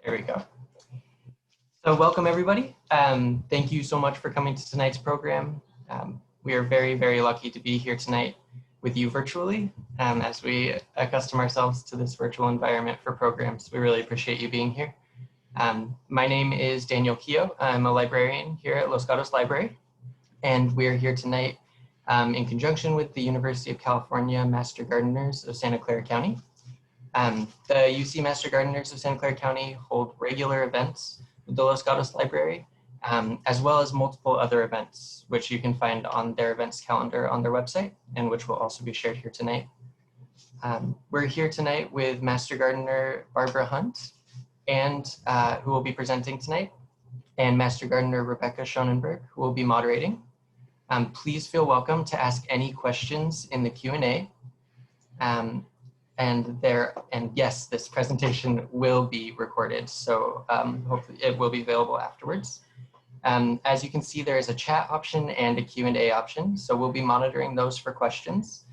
There we go. So welcome everybody. Thank you so much for coming to tonight's program. We are very, very lucky to be here tonight with you virtually as we accustom ourselves to this virtual environment for programs. We really appreciate you being here. My name is Daniel Keogh. I'm a librarian here at Los Gatos Library, and we're here tonight in conjunction with the University of California Master Gardeners of Santa Clara County. The UC Master Gardeners of Santa Clara County hold regular events with the Los Gatos Library, as well as multiple other events, which you can find on their events calendar on their website, and which will also be shared here tonight. We're here tonight with Master Gardener Barbara Hunt, and who will be presenting tonight, and Master Gardener Rebecca Schoenenberger, who will be moderating. Please feel welcome to ask any questions in the Q&A. And yes, this presentation will be recorded, so hopefully it will be available afterwards. As you can see, there is a chat option and a Q&A option, so we'll be monitoring those for questions.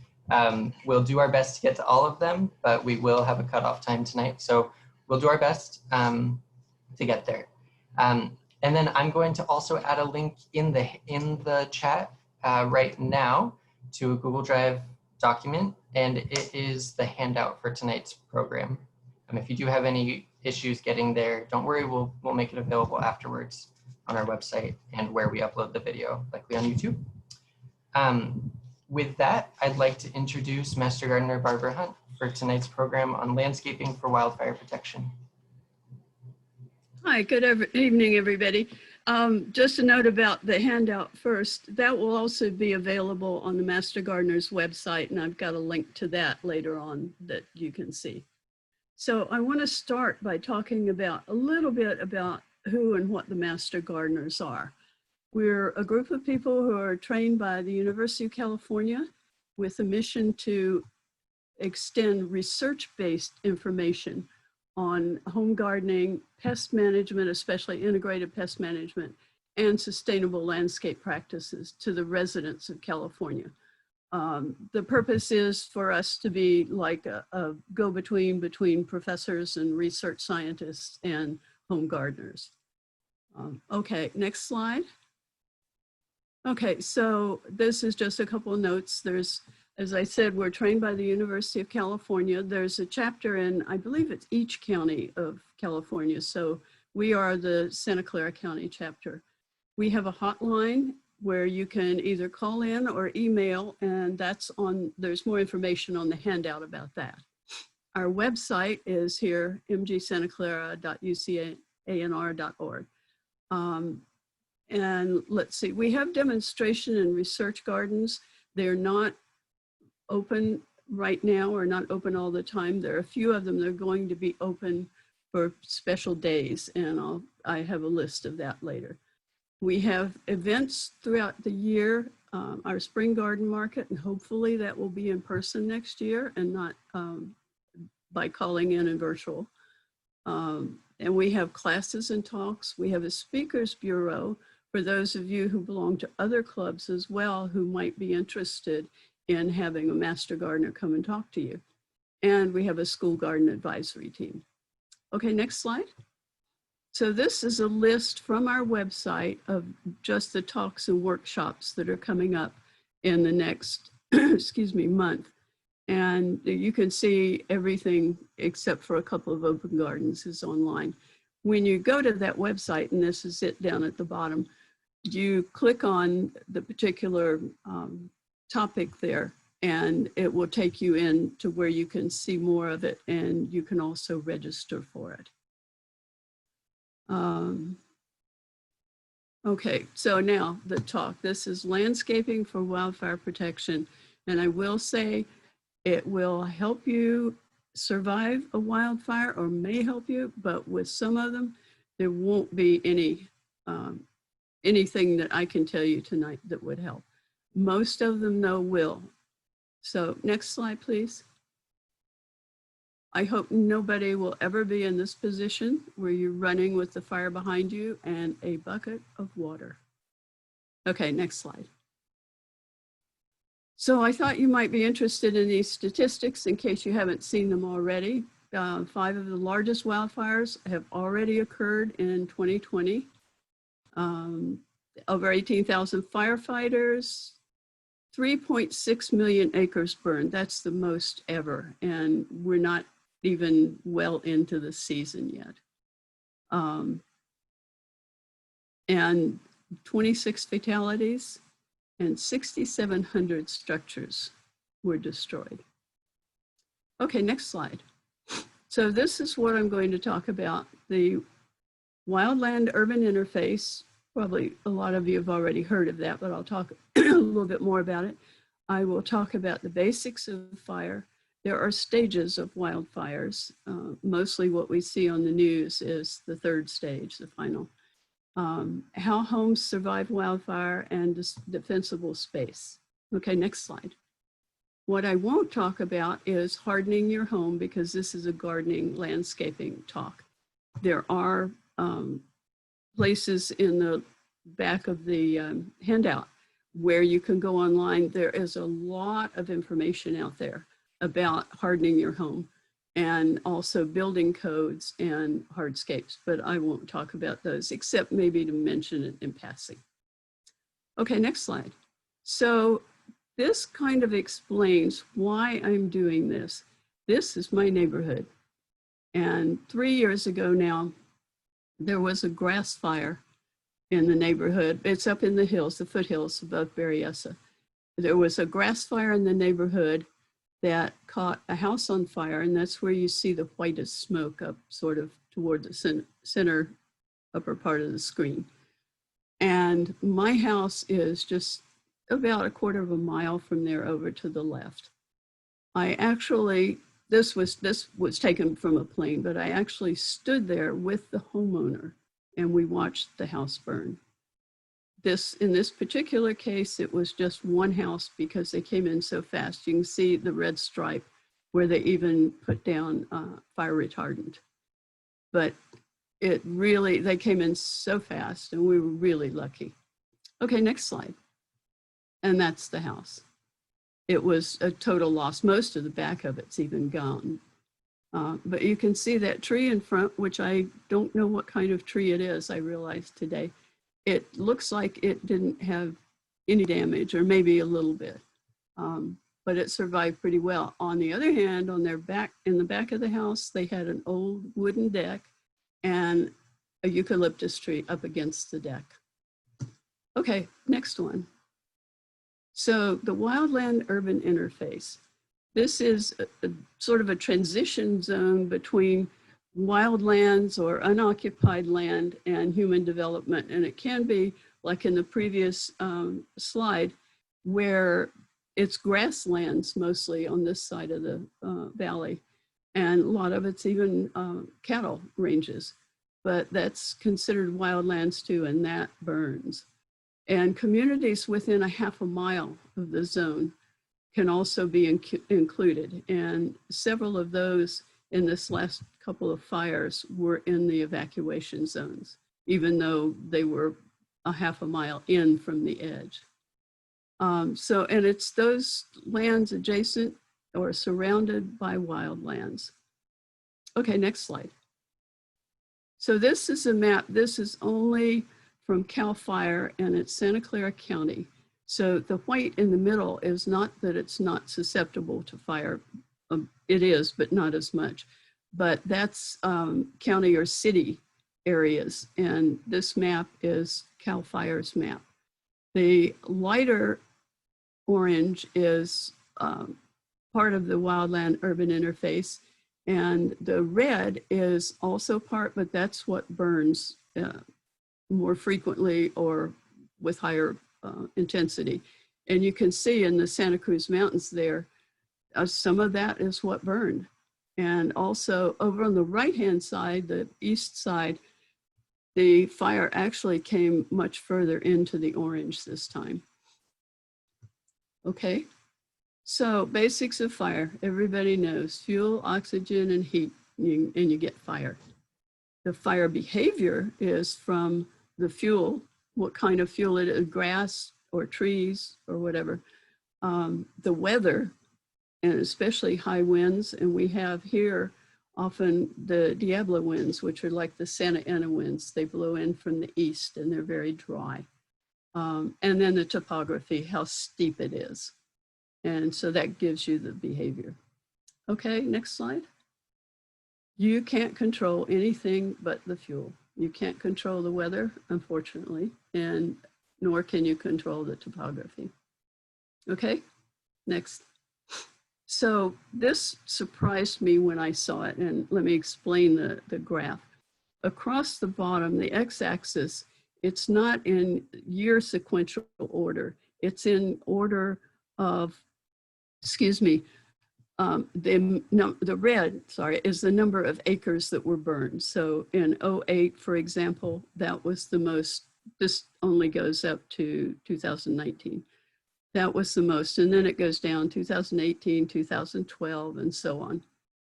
We'll do our best to get to all of them, but we will have a cutoff time tonight, so we'll do our best to get there. And then I'm going to also add a link in the chat right now to a Google Drive document, and it is the handout for tonight's program. If you do have any issues getting there, don't worry, we'll make it available afterwards on our website and where we upload the video, likely on YouTube. With that, I'd like to introduce Master Gardener Barbara Hunt for tonight's program on landscaping for wildfire protection. Hi, good evening, everybody. Just a note about the handout first. That will also be available on the Master Gardener's website, and I've got a link to that later on that you can see. So I want to start by talking about a little bit about who and what the Master Gardeners are. We're a group of people who are trained by the University of California with a mission to extend research-based information on home gardening, pest management, especially integrated pest management, and sustainable landscape practices to the residents of California. The purpose is for us to be like a go-between between professors and research scientists and home gardeners. Okay, next slide. Okay, so this is just a couple of notes. There's, as I said, we're trained by the University of California. There's a chapter in, I believe it's each county of California. So we are the Santa Clara County chapter. We have a hotline where you can either call in or email, and that's on, there's more information on the handout about that. Our website is here, mgsantaclara.ucanr.org. And let's see, we have demonstration and research gardens. They're not open right now, or not open all the time. There are a few of them that are going to be open for special days, and I have a list of that later. We have events throughout the year, our spring garden market, and hopefully that will be in person next year and not by calling in and virtual. And we have classes and talks. We have a speakers bureau for those of you who belong to other clubs as well who might be interested in having a master gardener come and talk to you. And we have a school garden advisory team. Okay, next slide. So this is a list from our website of just the talks and workshops that are coming up in the next, excuse me, month. And you can see everything except for a couple of open gardens is online. When you go to that website, and this is it down at the bottom, you click on the particular topic there, and it will take you in to where you can see more of it, and you can also register for it. Okay, so now the talk. This is landscaping for wildfire protection, and I will say it will help you survive a wildfire, or may help you, but with some of them, there won't be any anything that I can tell you tonight that would help. Most of them, though, will. So next slide, please. I hope nobody will ever be in this position where you're running with the fire behind you and a bucket of water. Okay, next slide. So I thought you might be interested in these statistics in case you haven't seen them already. 5 of the largest wildfires have already occurred in 2020. Over 18,000 firefighters, 3.6 million acres burned. That's the most ever. And we're not even well into the season yet. And 26 fatalities and 6,700 structures were destroyed. Okay, next slide. So this is what I'm going to talk about, the Wildland-Urban Interface. Probably a lot of you have already heard of that, but I'll talk a little bit more about it. I will talk about the basics of fire. There are stages of wildfires. Mostly what we see on the news is the 3rd stage, the final. How homes survive wildfire and defensible space. Okay, next slide. What I won't talk about is hardening your home, because this is a gardening landscaping talk. There are places in the back of the handout where you can go online. There is a lot of information out there about hardening your home and also building codes and hardscapes, but I won't talk about those except maybe to mention it in passing. Okay, next slide. So this kind of explains why I'm doing this. This is my neighborhood. And 3 years ago now, there was a grass fire in the neighborhood. It's up in the hills, the foothills above Berryessa. There was a grass fire in the neighborhood that caught a house on fire, and that's where you see the whitest smoke up sort of toward the center upper part of the screen. And my house is just about 1/4 mile from there over to the left. I actually, this was taken from a plane, but I actually stood there with the homeowner and we watched the house burn. In this particular case, it was just one house because they came in so fast. You can see the red stripe where they even put down fire retardant. But it really, they came in so fast and we were really lucky. Okay, next slide. And that's the house. It was a total loss. Most of the back of it's even gone. But you can see that tree in front, which I don't know what kind of tree it is, I realized today. It looks like it didn't have any damage, or maybe a little bit, but it survived pretty well. On the other hand, on their back, in the back of the house, they had an old wooden deck and a eucalyptus tree up against the deck. Okay, next one. So the Wildland-Urban Interface. This is a sort of a transition zone between wildlands or unoccupied land and human development. And it can be like in the previous slide, where it's grasslands mostly on this side of the valley. And a lot of it's even cattle ranges, but that's considered wildlands too, and that burns. And communities within 1/2 mile of the zone can also be included. And several of those in this last couple of fires were in the evacuation zones, even though they were 1/2 mile in from the edge. And it's those lands adjacent or surrounded by wildlands. Okay, next slide. So this is a map. This is only from CalFire, and it's Santa Clara County. So the white in the middle is not that it's not susceptible to fire. It is, but not as much. But that's county or city areas. And this map is CalFire's map. The lighter orange is part of the Wildland-Urban Interface. And the red is also part, but that's what burns more frequently or with higher intensity. And you can see in the Santa Cruz Mountains there, some of that is what burned. And also over on the right-hand side, the east side, the fire actually came much further into the orange this time. Okay, so basics of fire, everybody knows: fuel, oxygen, and heat, and you get fire. The fire behavior is from the fuel, what kind of fuel it is, grass or trees or whatever. The weather, and especially high winds, and we have here Often the Diablo winds, which are like the Santa Ana winds, they blow in from the east and they're very dry. And then the topography, how steep it is. And so that gives you the behavior. Okay, next slide. You can't control anything but the fuel. You can't control the weather, unfortunately, and nor can you control the topography. Okay, next. So this surprised me when I saw it, and let me explain the graph. Across the bottom, the x-axis, it's not in year sequential order. It's in order of, excuse me, the red, sorry, is the number of acres that were burned. So in 08, for example, that was the most, this only goes up to 2019. That was the most, and then it goes down 2018, 2012, and so on.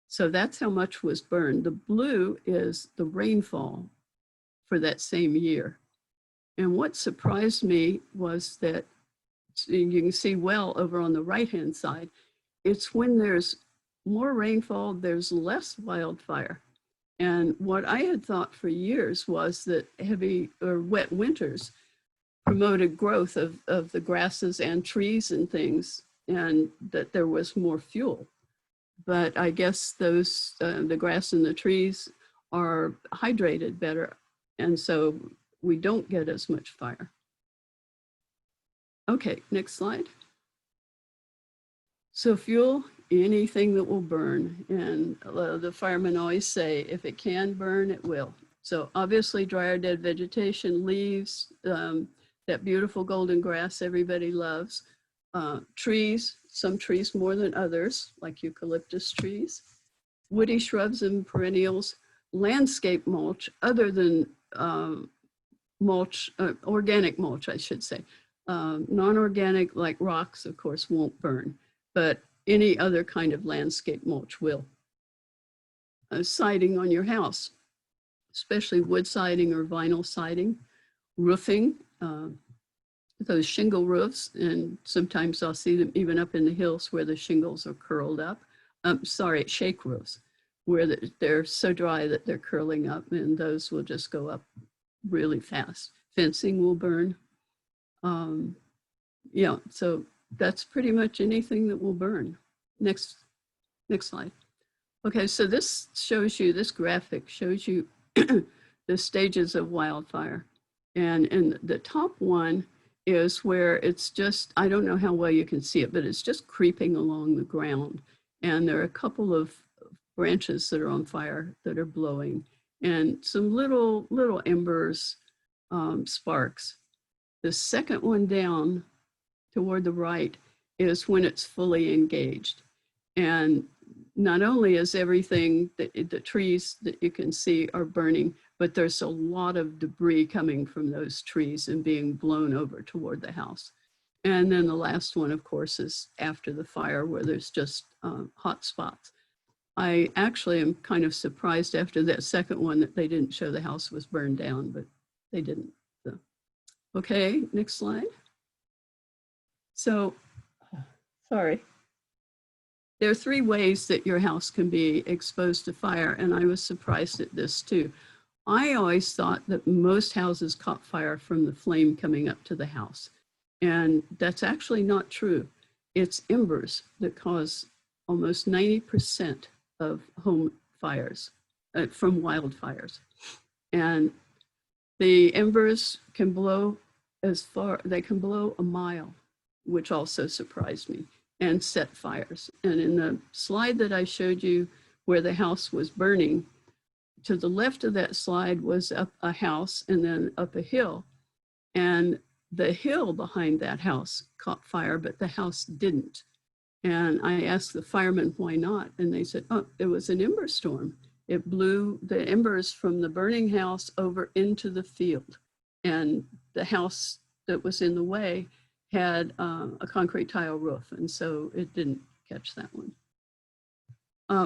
So that's how much was burned. The blue is the rainfall for that same year. And what surprised me was that, you can see well over on the right-hand side, it's when there's more rainfall, there's less wildfire. And what I had thought for years was that heavy or wet winters promoted growth of the grasses and trees and things, and that there was more fuel. But I guess those, the grass and the trees are hydrated better, and so we don't get as much fire. Okay, next slide. So fuel, anything that will burn, and the firemen always say, if it can burn, it will. So obviously dry or dead vegetation, leaves, that beautiful golden grass everybody loves, trees, some trees more than others, like eucalyptus trees, woody shrubs and perennials, landscape mulch, other than mulch, organic mulch, I should say. Non-organic, like rocks, of course, won't burn, but any other kind of landscape mulch will. Siding on your house, especially wood siding or vinyl siding, roofing, those shingle roofs, and sometimes I'll see them even up in the hills where the shingles are curled up. Sorry, shake roofs, where they're so dry that they're curling up, and those will just go up really fast. Fencing will burn. Yeah, so that's pretty much anything that will burn. Next slide. Okay, so this shows you, this graphic shows you the stages of wildfire. And in the top one is where it's just, I don't know how well you can see it, but it's just creeping along the ground. And there are a couple of branches that are on fire that are blowing, and some little embers, sparks. The second one down toward the right is when it's fully engaged. And not only is everything, the trees that you can see are burning, but there's a lot of debris coming from those trees and being blown over toward the house. And then the last one, of course, is after the fire, where there's just hot spots. I actually am kind of surprised after that second one that they didn't show the house was burned down, but they didn't. So. Okay, next slide. So, sorry. There are 3 ways that your house can be exposed to fire, and I was surprised at this too. I always thought that most houses caught fire from the flame coming up to the house, and that's actually not true. It's embers that cause almost 90% of home fires from wildfires. And the embers can blow as far, they can blow a mile, which also surprised me, and set fires. And in the slide that I showed you where the house was burning, to the left of that slide was up a house and then up a hill. And the hill behind that house caught fire, but the house didn't. And I asked the firemen why not, and they said, oh, it was an ember storm. It blew the embers from the burning house over into the field. And the house that was in the way had a concrete tile roof, and so it didn't catch that one.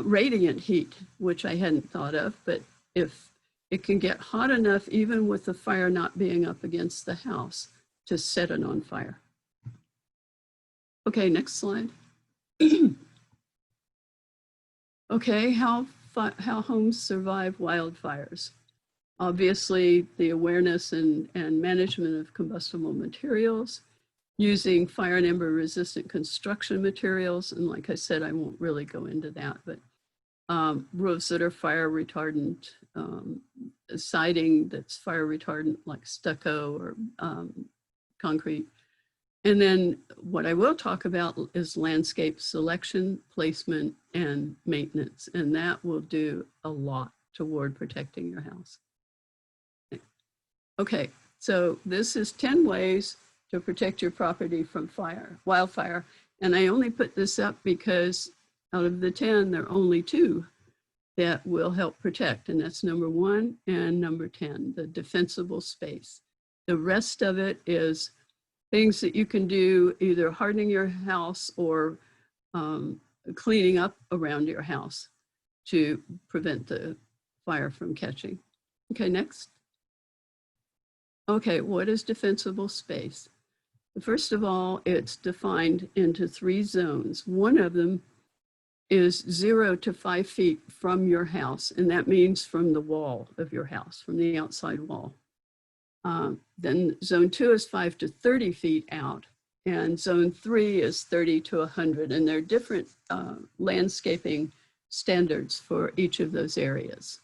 Radiant heat, which I hadn't thought of, but if it can get hot enough, even with the fire not being up against the house, to set it on fire. Okay, next slide. Okay, how how homes survive wildfires. Obviously, the awareness and management of combustible materials, using fire and ember resistant construction materials. And like I said, I won't really go into that, but roofs that are fire retardant, siding that's fire retardant like stucco or concrete. And then what I will talk about is landscape selection, placement, and maintenance. And that will do a lot toward protecting your house. Okay, so this is 10 ways to protect your property from wildfire. And I only put this up because out of the 10, there are only 2 that will help protect. And that's number 1 and number 10, the defensible space. The rest of it is things that you can do, either hardening your house or cleaning up around your house to prevent the fire from catching. Okay, next. Okay, what is defensible space? First of all, it's defined into 3 zones. One of them is 0 to 5 feet from your house, and that means from the wall of your house, from the outside wall. Then zone 2 is 5 to 30 feet out, and zone 3 is 30 to 100, and there are different landscaping standards for each of those areas.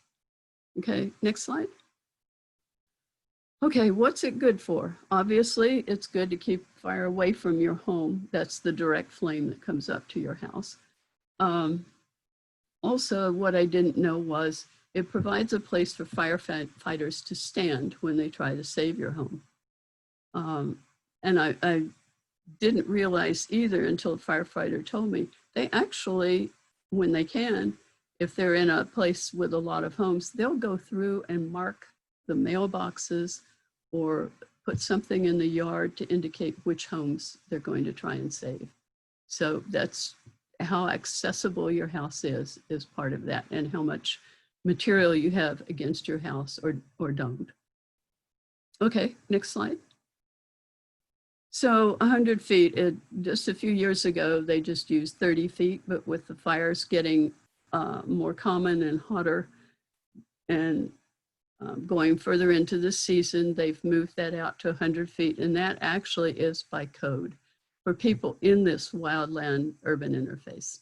Okay, next slide. Okay, what's it good for? Obviously, it's good to keep fire away from your home. That's the direct flame that comes up to your house. Also, what I didn't know was it provides a place for firefighters to stand when they try to save your home. And I didn't realize either until a firefighter told me, they actually, when they can, if they're in a place with a lot of homes, they'll go through and mark the mailboxes or put something in the yard to indicate which homes they're going to try and save. So that's how accessible your house is part of that, and how much material you have against your house or don't. Okay, next slide. So 100 feet, just a few years ago, they just used 30 feet, but with the fires getting more common and hotter and going further into the season, they've moved that out to 100 feet. And that actually is by code for people in this wildland-urban interface.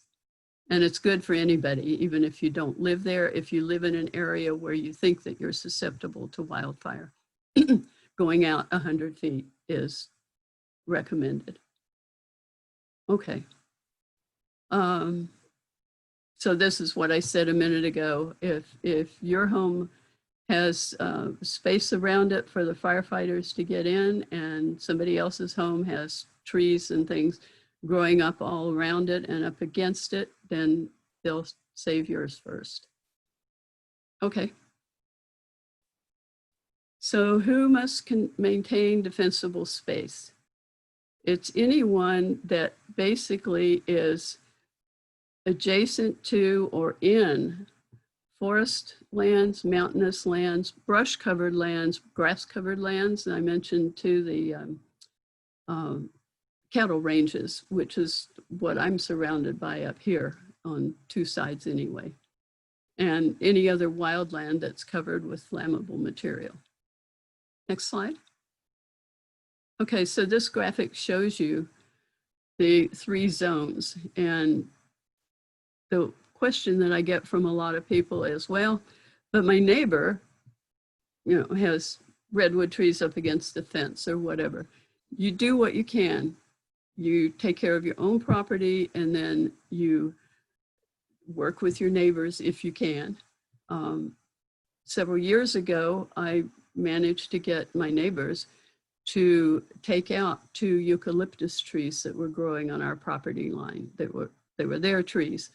And it's good for anybody, even if you don't live there. If you live in an area where you think that you're susceptible to wildfire, going out 100 feet is recommended. Okay. So this is what I said a minute ago. If your home has space around it for the firefighters to get in, and somebody else's home has trees and things growing up all around it and up against it, then they'll save yours first. Okay. So who must maintain defensible space? It's anyone that basically is adjacent to or in forest lands, mountainous lands, brush covered lands, grass covered lands. And I mentioned too the cattle ranges, which is what I'm surrounded by up here on 2 sides anyway. And any other wildland that's covered with flammable material. Next slide. Okay, so this graphic shows you the 3 zones. And the question that I get from a lot of people is, well, but my neighbor, has redwood trees up against the fence or whatever. You do what you can. You take care of your own property, and then you work with your neighbors if you can. Several years ago, I managed to get my neighbors to take out 2 eucalyptus trees that were growing on our property line. They were their trees,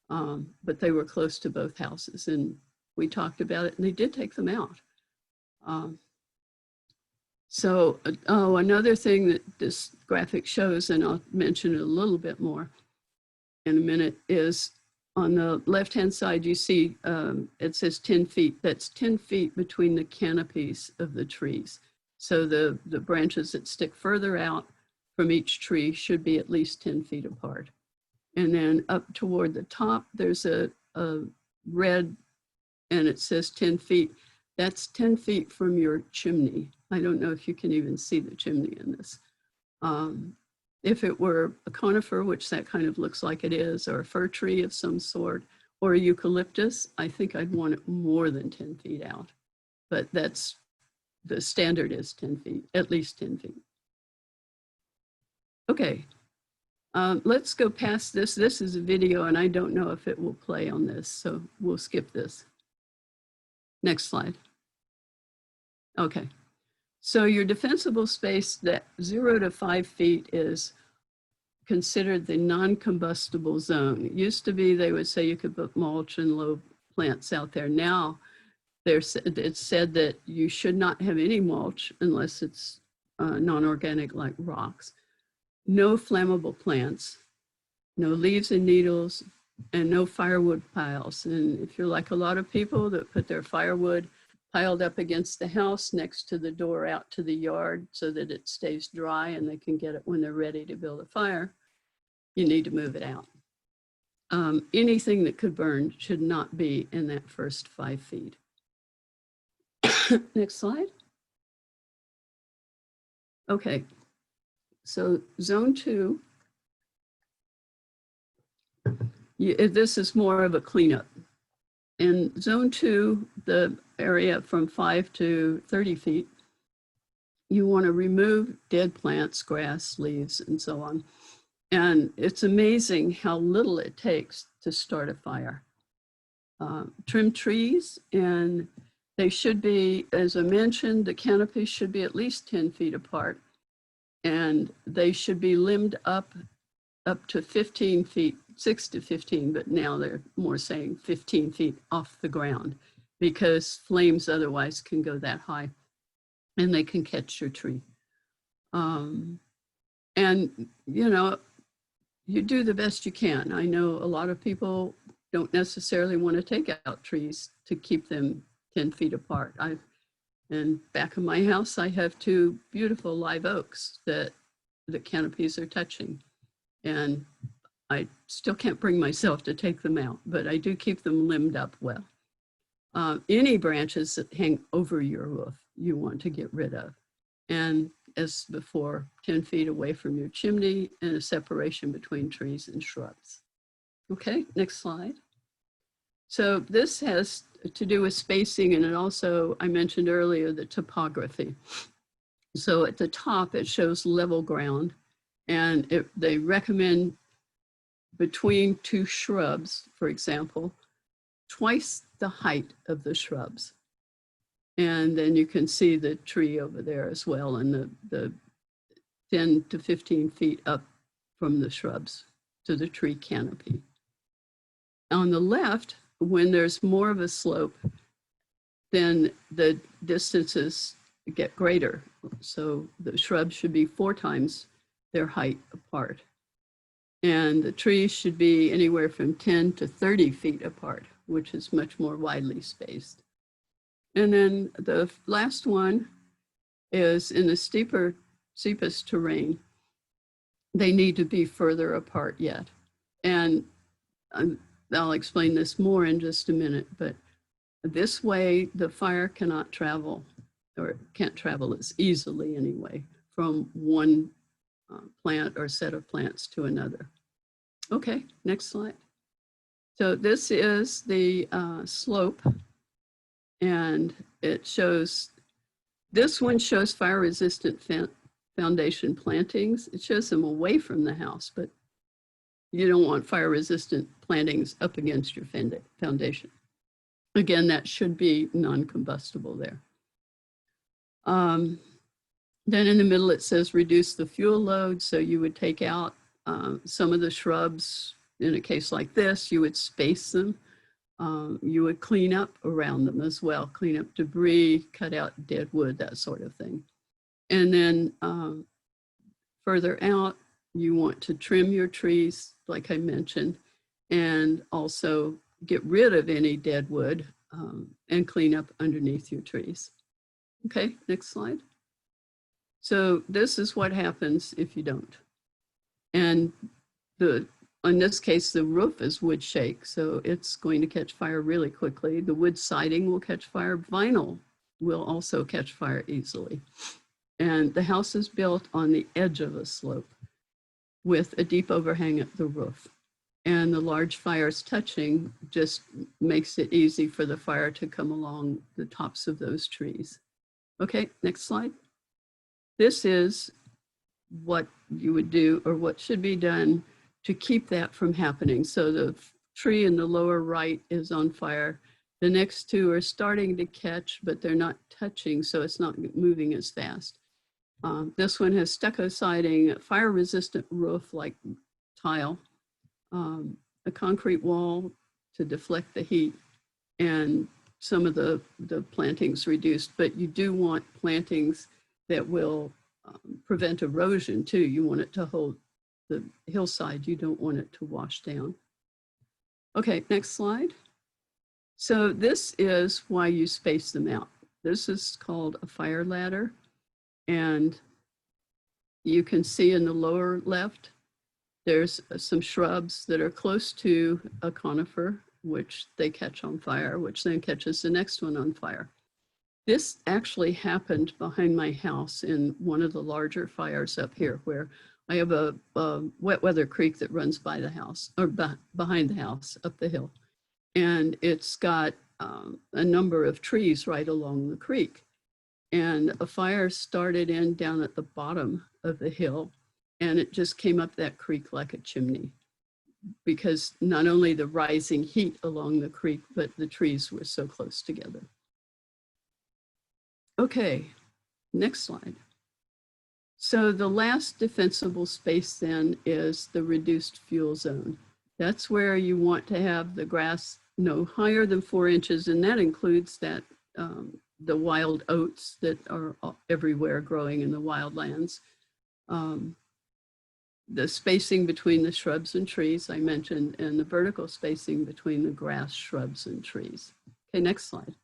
but they were close to both houses, and we talked about it, and they did take them out. Another thing that this graphic shows, and I'll mention it a little bit more in a minute, is on the left-hand side, you see it says 10 feet. That's 10 feet between the canopies of the trees. So the branches that stick further out from each tree should be at least 10 feet apart. And then up toward the top, there's a red and it says 10 feet, that's 10 feet from your chimney. I don't know if you can even see the chimney in this. If it were a conifer, which that kind of looks like it is, or a fir tree of some sort, or a eucalyptus, I think I'd want it more than 10 feet out. But that's, the standard is 10 feet, at least 10 feet. Okay, let's go past this. This is a video and I don't know if it will play on this, so we'll skip this. Next slide. Okay, so your defensible space, that 0 to 5 feet is considered the non-combustible zone. It used to be they would say you could put mulch and low plants out there. Now it's said that you should not have any mulch unless it's non-organic like rocks. No flammable plants, no leaves and needles, and no firewood piles. And if you're like a lot of people that put their firewood piled up against the house next to the door out to the yard so that it stays dry and they can get it when they're ready to build a fire, you need to move it out. Anything that could burn should not be in that first 5 feet. Next slide. Okay, so zone 2, this is more of a cleanup. In zone 2, the area from 5 to 30 feet, you want to remove dead plants, grass, leaves, and so on. And it's amazing how little it takes to start a fire. Trim trees, and they should be, as I mentioned, the canopies should be at least 10 feet apart, and they should be limbed up to 15 feet, 6 to 15, but now they're more saying 15 feet off the ground because flames otherwise can go that high and they can catch your tree. And, you know, you do the best you can. I know a lot of people don't necessarily want to take out trees to keep them 10 feet apart. And back in my house, I have 2 beautiful live oaks that the canopies are touching. And I still can't bring myself to take them out, but I do keep them limbed up well. Any branches that hang over your roof, you want to get rid of. And as before, 10 feet away from your chimney and a separation between trees and shrubs. Okay, next slide. So this has to do with spacing, and it also, I mentioned earlier, the topography. So at the top, it shows level ground, and they recommend between 2 shrubs, for example, twice the height of the shrubs. And then you can see the tree over there as well, and the 10 to 15 feet up from the shrubs to the tree canopy. On the left, when there's more of a slope, then the distances get greater. So the shrubs should be 4 times their height apart. And the trees should be anywhere from 10 to 30 feet apart, which is much more widely spaced. And then the last one is in the steepest terrain, they need to be further apart yet. And I'll explain this more in just a minute, but this way the fire cannot travel, or can't travel as easily anyway, from one plant or set of plants to another. Okay, next slide. So this is the slope, and it shows, this one shows fire-resistant foundation plantings. It shows them away from the house, but you don't want fire-resistant plantings up against your foundation. Again, that should be non-combustible there. Then in the middle, it says reduce the fuel load. So you would take out some of the shrubs. In a case like this, you would space them. You would clean up around them as well, clean up debris, cut out dead wood, that sort of thing. And then further out, you want to trim your trees, like I mentioned, and also get rid of any dead wood and clean up underneath your trees. Okay, next slide. So this is what happens if you don't. And the in this case, the roof is wood shake, so it's going to catch fire really quickly. The wood siding will catch fire. Vinyl will also catch fire easily. And the house is built on the edge of a slope with a deep overhang at the roof. And the large fires touching just makes it easy for the fire to come along the tops of those trees. Okay, next slide. This is what you would do or what should be done to keep that from happening. So the tree in the lower right is on fire. The next two are starting to catch, but they're not touching, so it's not moving as fast. This one has stucco siding, fire-resistant roof like tile, a concrete wall to deflect the heat, and some of the plantings reduced, but you do want plantings that will prevent erosion too. You want it to hold the hillside. You don't want it to wash down. Okay, next slide. So this is why you space them out. This is called a fire ladder. And you can see in the lower left, there's some shrubs that are close to a conifer, which they catch on fire, which then catches the next one on fire. This actually happened behind my house in one of the larger fires up here, where I have a wet weather creek that runs by the house, or behind the house up the hill. And it's got a number of trees right along the creek. And a fire started in down at the bottom of the hill, and it just came up that creek like a chimney, because not only the rising heat along the creek, but the trees were so close together. Okay, next slide. So the last defensible space then is the reduced fuel zone. That's where you want to have the grass no higher than 4 inches, and that includes that the wild oats that are everywhere growing in the wildlands. The spacing between the shrubs and trees I mentioned, and the vertical spacing between the grass, shrubs, and trees. Okay, next slide.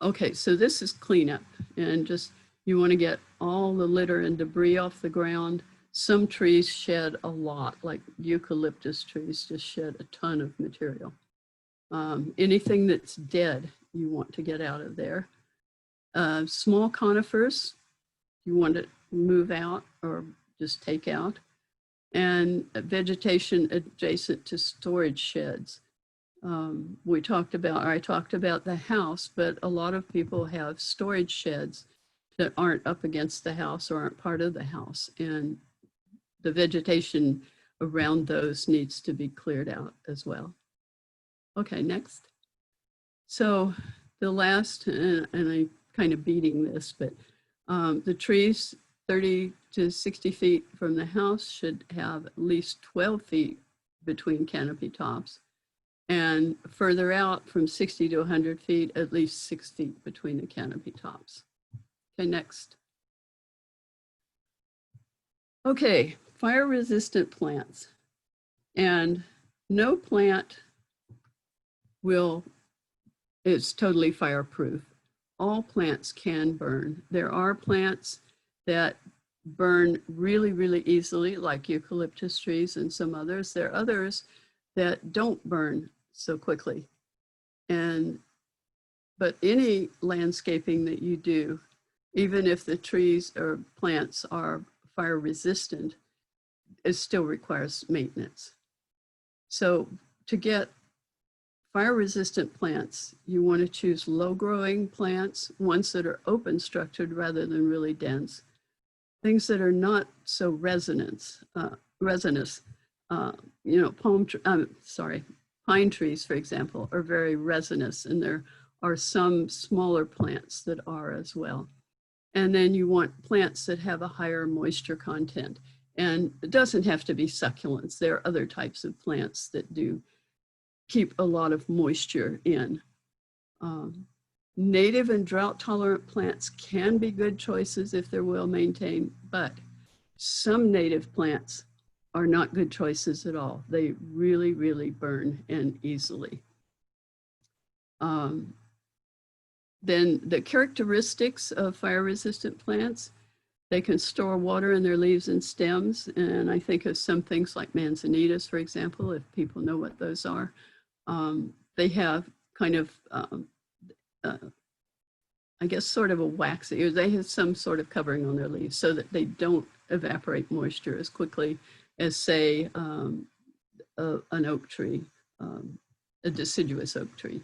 Okay, so this is cleanup, and just you want to get all the litter and debris off the ground. Some trees shed a lot, like eucalyptus trees just shed a ton of material. Anything that's dead, you want to get out of there. Small conifers, you want to move out or just take out. And vegetation adjacent to storage sheds. I talked about the house, but a lot of people have storage sheds that aren't up against the house or aren't part of the house. And the vegetation around those needs to be cleared out as well. Okay, next. So the last, and I'm kind of beating this, but the trees 30 to 60 feet from the house should have at least 12 feet between canopy tops. And further out from 60 to 100 feet, at least 6 feet between the canopy tops. Okay, next. Okay, fire-resistant plants. And no plant is totally fireproof. All plants can burn. There are plants that burn really, really easily, like eucalyptus trees and some others. There are others that don't burn so quickly. But any landscaping that you do, even if the trees or plants are fire resistant, it still requires maintenance. So to get fire resistant plants, you want to choose low growing plants, ones that are open structured rather than really dense, things that are not so resinous. Pine trees, for example, are very resinous, and there are some smaller plants that are as well. And then you want plants that have a higher moisture content. And it doesn't have to be succulents. There are other types of plants that do keep a lot of moisture in. Native and drought tolerant plants can be good choices if they're well maintained, but some native plants are not good choices at all. They really, really burn and easily. Then the characteristics of fire resistant plants, They can store water in their leaves and stems. And I think of some things like manzanitas, for example, if people know what those are. They have kind of, I guess, sort of a waxy, or they have some sort of covering on their leaves so that they don't evaporate moisture as quickly as, say, an oak tree, a deciduous oak tree.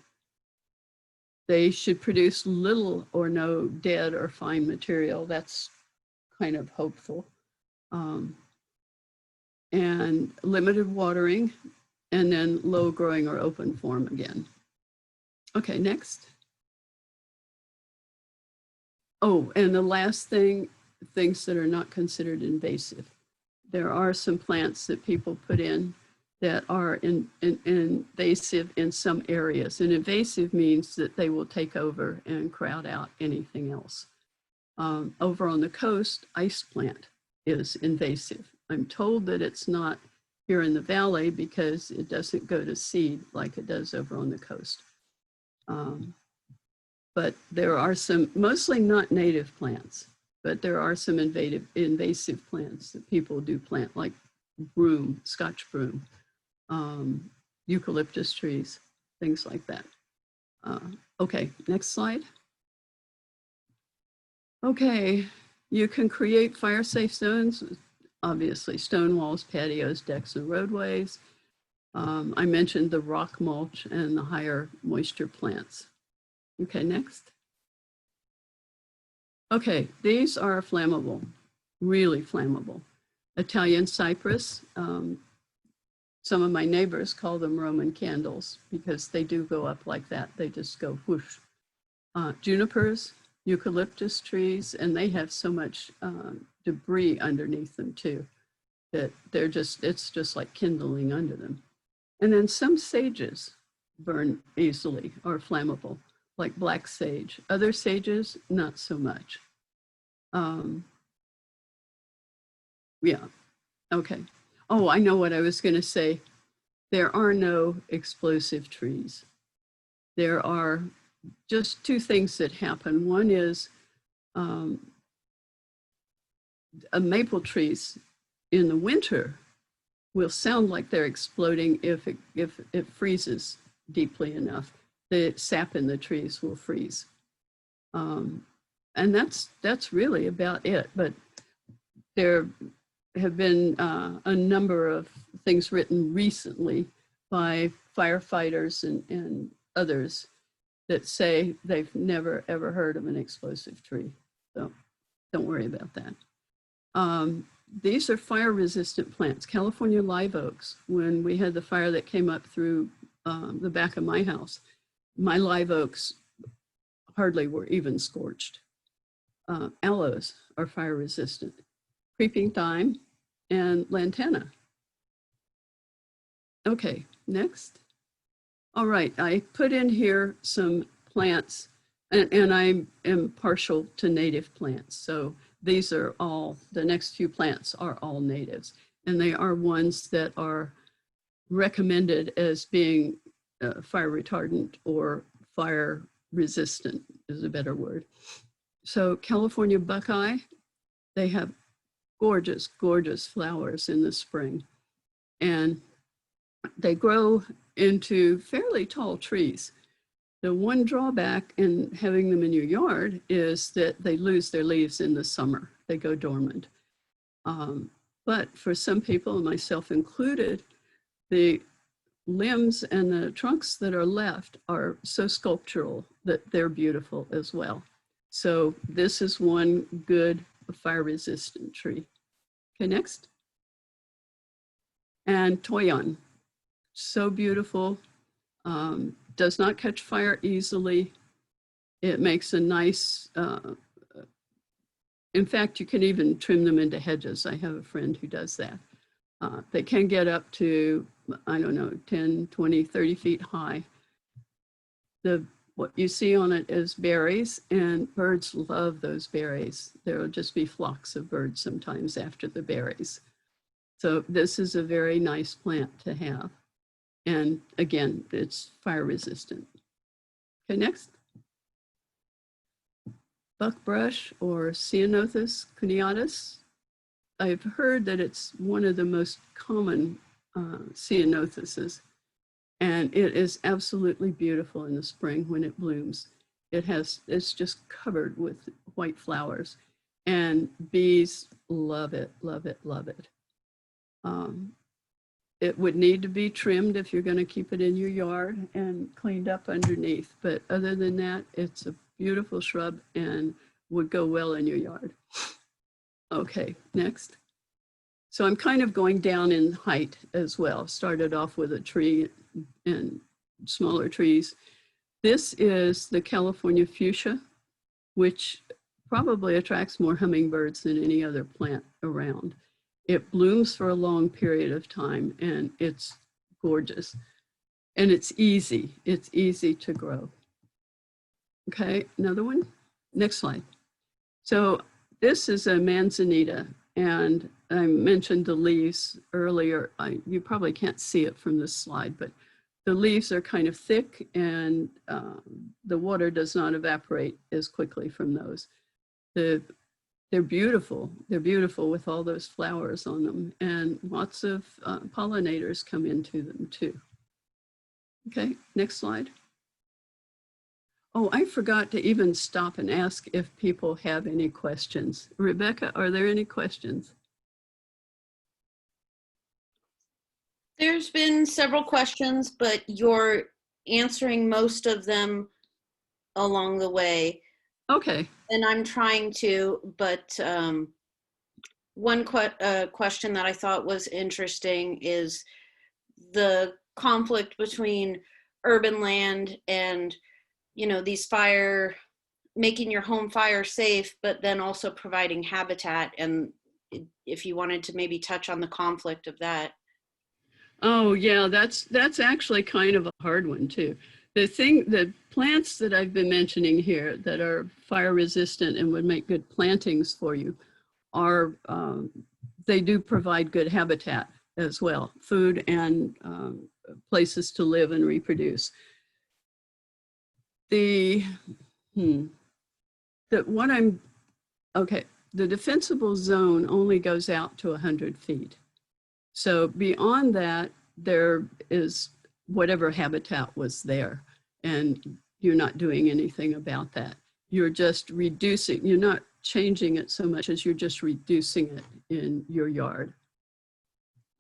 They should produce little or no dead or fine material. That's kind of hopeful. And limited watering, and then low growing or open form again. Okay, next. Oh, and the last thing, things that are not considered invasive. There are some plants that people put in that are invasive in some areas. And invasive means that they will take over and crowd out anything else. Over on the coast, ice plant is invasive. I'm told that it's not here in the valley because it doesn't go to seed like it does over on the coast. But there are some, mostly not native plants, but there are some invasive plants that people do plant, like broom, Scotch broom, eucalyptus trees, things like that. Okay, next slide. Okay, you can create fire-safe zones, obviously stone walls, patios, decks, and roadways. I mentioned the rock mulch and the higher moisture plants. Okay, next. Okay, these are flammable, really flammable. Italian cypress. Some of my neighbors call them Roman candles because they do go up like that. They just go whoosh. Junipers, eucalyptus trees, and they have so much debris underneath them too, that they're just, it's just like kindling under them. And then some sages burn easily or flammable, like black sage. Other sages, not so much. Yeah, okay. Oh, I know what I was gonna say. There are no explosive trees. There are just two things that happen. One is maple trees in the winter will sound like they're exploding if it freezes deeply enough. The sap in the trees will freeze. And that's really about it. But there have been a number of things written recently by firefighters and others that say they've never ever heard of an explosive tree. So don't worry about that. These are fire resistant plants, California live oaks. When we had the fire that came up through the back of my house, my live oaks hardly were even scorched. Aloes are fire resistant. Creeping thyme and lantana. Okay, next. All right, I put in here some plants, and I am partial to native plants. So these are all, the next few plants are all natives, and they are ones that are recommended as being fire retardant or fire resistant is a better word. So California buckeye, they have gorgeous, gorgeous flowers in the spring. And they grow into fairly tall trees. The one drawback in having them in your yard is that they lose their leaves in the summer. They go dormant. But for some people, myself included, the limbs and the trunks that are left are so sculptural that they're beautiful as well. So this is one good fire-resistant tree. Okay, next. And toyon, so beautiful, does not catch fire easily. It makes a nice, in fact, you can even trim them into hedges. I have a friend who does that. They can get up to, I don't know, 10, 20, 30 feet high. What you see on it is berries, and birds love those berries. There will just be flocks of birds sometimes after the berries. So this is a very nice plant to have. And again, it's fire resistant. Okay, next. buckbrush or Ceanothus cuneatus. I've heard that it's one of the most common ceanothuses, and it is absolutely beautiful in the spring when it blooms. It's just covered with white flowers, and bees love it, love it, love it. It would need to be trimmed if you're going to keep it in your yard and cleaned up underneath, but other than that, it's a beautiful shrub and would go well in your yard. Okay, next. So I'm kind of going down in height as well. Started off with a tree and smaller trees. This is the California fuchsia, which probably attracts more hummingbirds than any other plant around. It blooms for a long period of time and it's gorgeous. And it's easy to grow. Okay, another one. Next slide. So this is a manzanita, and I mentioned the leaves earlier. You probably can't see it from this slide, but the leaves are kind of thick and the water does not evaporate as quickly from those. They're beautiful. They're beautiful with all those flowers on them, and lots of pollinators come into them too. Okay, next slide. Oh, I forgot to even stop and ask if people have any questions. Rebecca, are there any questions? There's been several questions, but you're answering most of them along the way. Okay. And I'm trying to, but one question that I thought was interesting is the conflict between urban land and, you know, these making your home fire safe, but then also providing habitat. And if you wanted to maybe touch on the conflict of that. Oh yeah, that's actually kind of a hard one too. The plants that I've been mentioning here that are fire resistant and would make good plantings for you are, they do provide good habitat as well, food and places to live and reproduce. The defensible zone only goes out to 100 feet. So beyond that, there is whatever habitat was there, and you're not doing anything about that. You're just reducing, you're not changing it so much as you're just reducing it in your yard.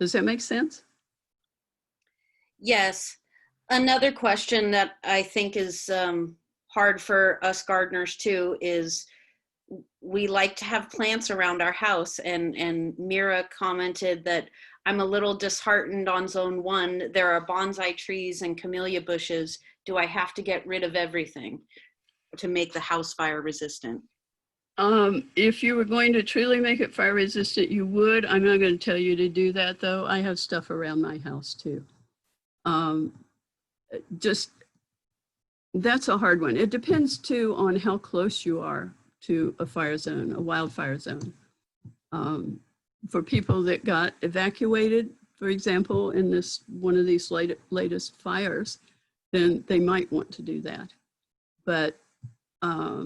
Does that make sense? Yes. Another question that I think is hard for us gardeners too is we like to have plants around our house, and Mira commented that I'm a little disheartened on zone 1. There are bonsai trees and camellia bushes. Do I have to get rid of everything to make the house fire resistant? If you were going to truly make it fire resistant, you would. I'm not going to tell you to do that though. I have stuff around my house too. That's a hard one. It depends too on how close you are to a fire zone, a wildfire zone. For people that got evacuated, for example, in one of these latest fires, then they might want to do that. But I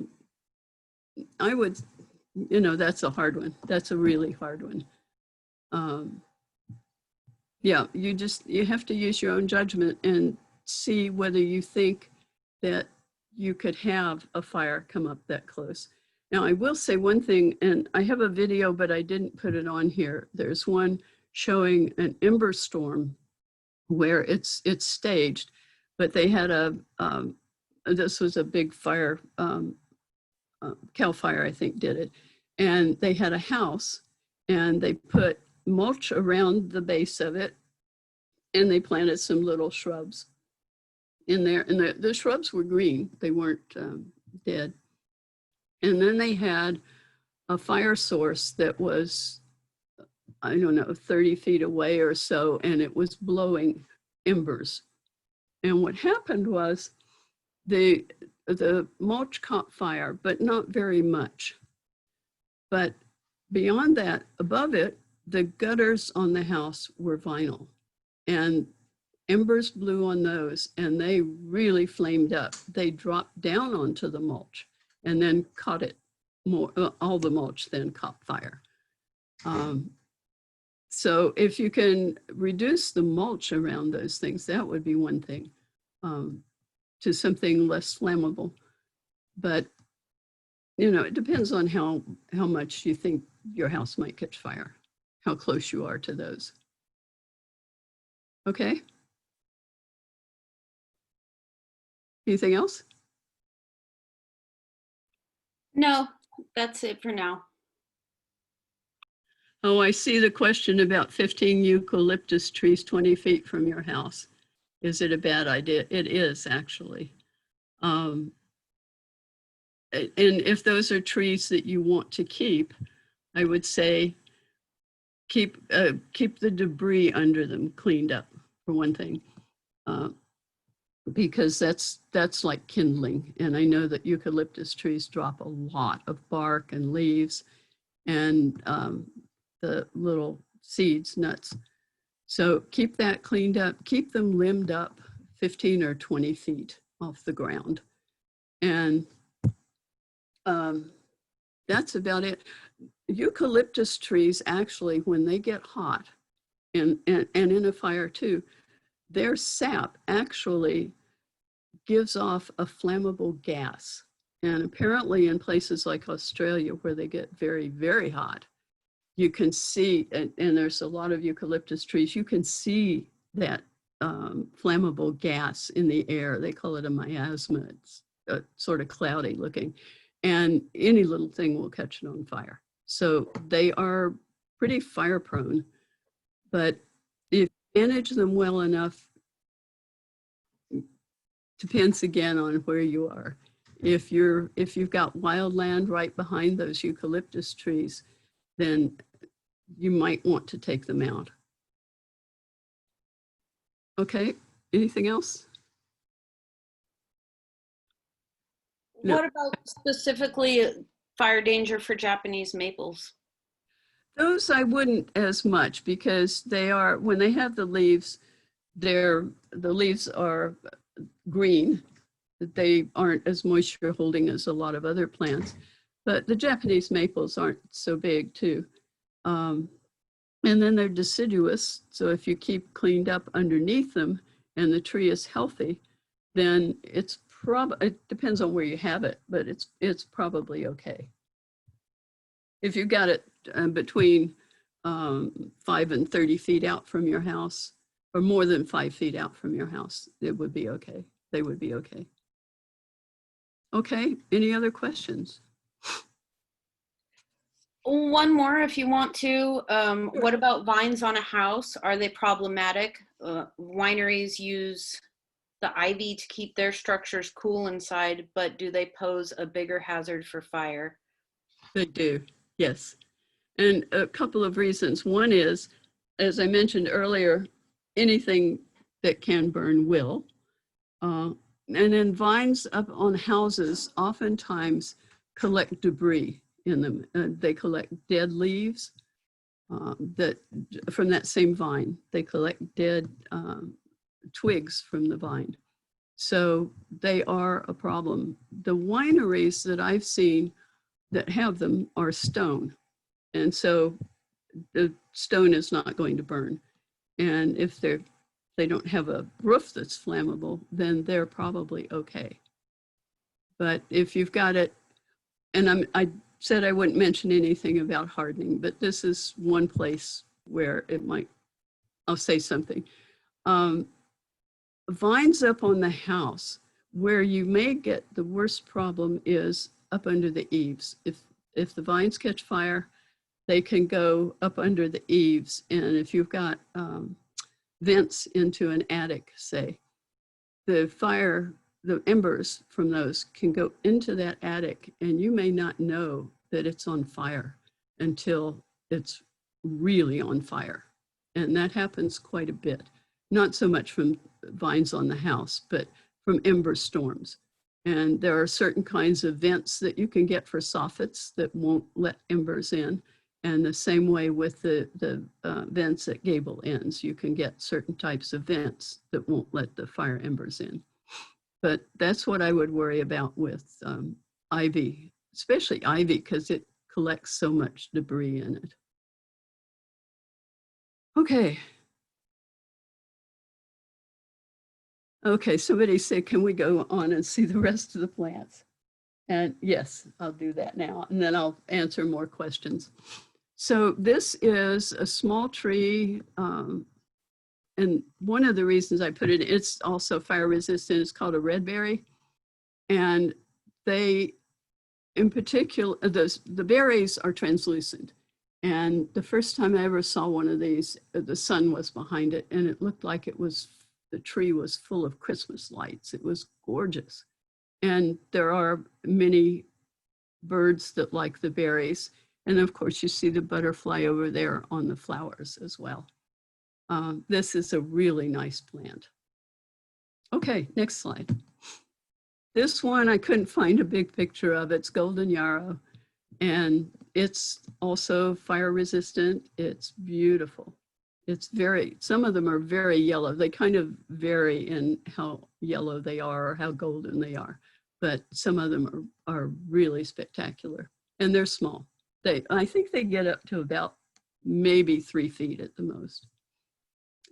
would, that's a hard one. That's a really hard one. Yeah, you have to use your own judgment and see whether you think that you could have a fire come up that close. Now, I will say one thing, and I have a video, but I didn't put it on here. There's one showing an ember storm where it's staged, but they had this was a big fire, CalFire, I think, did it. And they had a house, and they put mulch around the base of it, and they planted some little shrubs in there. And the shrubs were green. They weren't dead. And then they had a fire source that was, I don't know, 30 feet away or so, and it was blowing embers. And what happened was the mulch caught fire, but not very much. But beyond that, above it, the gutters on the house were vinyl, and embers blew on those, and they really flamed up. They dropped down onto the mulch, and then caught it more, all the mulch then caught fire. So if you can reduce the mulch around those things, that would be one thing, to something less flammable. But, you know, it depends on how much you think your house might catch fire, how close you are to those. Okay. Anything else? No, that's it for now. Oh, I see the question about 15 eucalyptus trees 20 feet from your house. Is it a bad idea? It is, actually. And if those are trees that you want to keep, I would say keep the debris under them cleaned up, for one thing, because that's like kindling. And I know that eucalyptus trees drop a lot of bark and leaves and the little seeds, nuts. So keep that cleaned up, keep them limbed up 15 or 20 feet off the ground. And that's about it. Eucalyptus trees, actually, when they get hot and in a fire too, their sap actually gives off a flammable gas. And apparently in places like Australia where they get very, very hot, you can see, and there's a lot of eucalyptus trees, you can see that flammable gas in the air. They call it a miasma. It's sort of cloudy looking. And any little thing will catch it on fire. So they are pretty fire prone, but if you manage them well enough, depends again on where you are. If you've got wildland right behind those eucalyptus trees, then you might want to take them out. Okay, anything else? No. What about specifically fire danger for Japanese maples? Those I wouldn't as much, because they are, when they have the leaves, the leaves are green. They aren't as moisture holding as a lot of other plants, but the Japanese maples aren't so big too. And then they're deciduous. So if you keep cleaned up underneath them and the tree is healthy, then it depends on where you have it, but it's probably okay. If you got it between 5 and 30 feet out from your house, or more than 5 feet out from your house, it would be okay. They would be okay. Okay, any other questions? One more if you want to. What about vines on a house? Are they problematic? Wineries use the ivy to keep their structures cool inside, but do they pose a bigger hazard for fire? They do, yes. And a couple of reasons. One is, as I mentioned earlier, anything that can burn will. And then vines up on houses oftentimes collect debris in them. They collect dead leaves from that same vine. They collect dead twigs from the vine. So they are a problem. The wineries that I've seen that have them are stone. And so the stone is not going to burn. And if they don't have a roof that's flammable, then they're probably okay. But if you've got it, and I said I wouldn't mention anything about hardening, but this is one place where it might, I'll say something. Vines up on the house, where you may get the worst problem is up under the eaves. If the vines catch fire, they can go up under the eaves. And if you've got vents into an attic, say, the embers from those can go into that attic, and you may not know that it's on fire until it's really on fire. And that happens quite a bit. Not so much from vines on the house, but from ember storms. And there are certain kinds of vents that you can get for soffits that won't let embers in. And the same way with the vents at gable ends, you can get certain types of vents that won't let the fire embers in. But that's what I would worry about with ivy, especially ivy, because it collects so much debris in it. Okay. Okay, somebody said, can we go on and see the rest of the plants? And yes, I'll do that now, and then I'll answer more questions. So this is a small tree, and one of the reasons I put it, it's also fire resistant, it's called a redberry. And they, in particular, the berries are translucent. And the first time I ever saw one of these, the sun was behind it, and it looked like the tree was full of Christmas lights. It was gorgeous. And there are many birds that like the berries. And of course, you see the butterfly over there on the flowers as well. This is a really nice plant. Okay, next slide. This one, I couldn't find a big picture of. It's golden yarrow, and it's also fire resistant. It's beautiful. Some of them are very yellow. They kind of vary in how yellow they are or how golden they are, but some of them are really spectacular, and they're small. I think they get up to about maybe 3 feet at the most.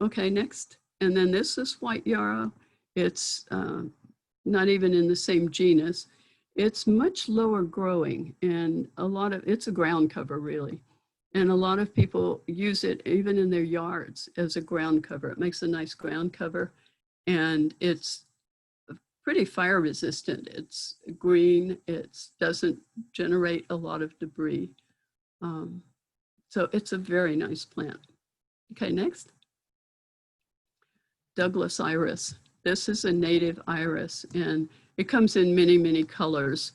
Okay, next. And then this is white yarrow. It's not even in the same genus. It's much lower growing, and it's a ground cover really. And a lot of people use it even in their yards as a ground cover. It makes a nice ground cover, and it's pretty fire resistant. It's green, it doesn't generate a lot of debris. So it's a very nice plant. Okay, next. Douglas iris. This is a native iris, and it comes in many, many colors.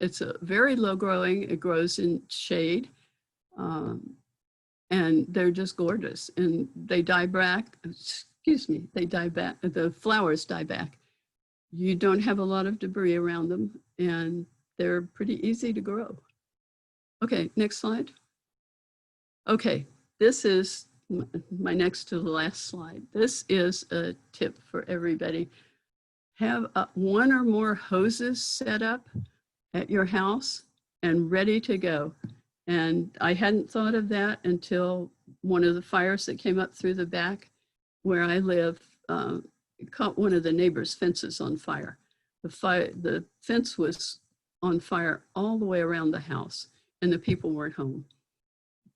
It's a very low growing. It grows in shade, and they're just gorgeous. And they die back. Excuse me. They die back. The flowers die back. You don't have a lot of debris around them, and they're pretty easy to grow. Okay, next slide. Okay, this is my next to the last slide. This is a tip for everybody. Have one or more hoses set up at your house and ready to go. And I hadn't thought of that until one of the fires that came up through the back where I live caught one of the neighbors' fences on fire. The fence was on fire all the way around the house, and the people weren't home.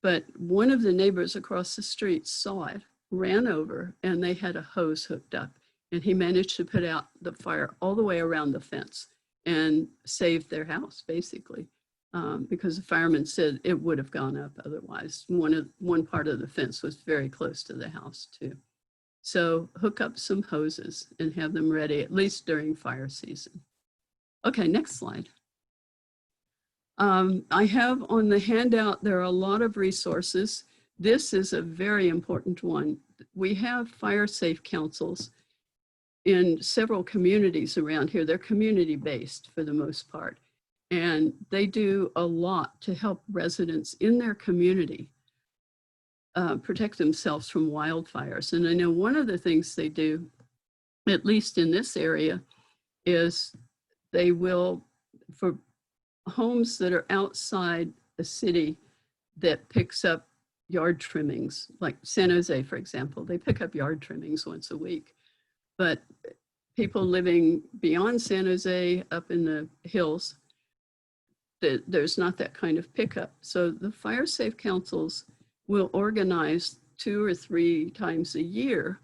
But one of the neighbors across the street saw it, ran over, and they had a hose hooked up. And he managed to put out the fire all the way around the fence and saved their house, basically, because the fireman said it would have gone up otherwise. One part of the fence was very close to the house, too. So hook up some hoses and have them ready, at least during fire season. Okay, next slide. I have on the handout, there are a lot of resources. This is a very important one. We have fire safe councils in several communities around here. They're community-based for the most part. And they do a lot to help residents in their community protect themselves from wildfires. And I know one of the things they do, at least in this area, is they will, for homes that are outside a city that picks up yard trimmings, like San Jose, for example, they pick up yard trimmings once a week. But people living beyond San Jose, up in the hills, there's not that kind of pickup. So the fire safe councils will organize 2 or 3 times a year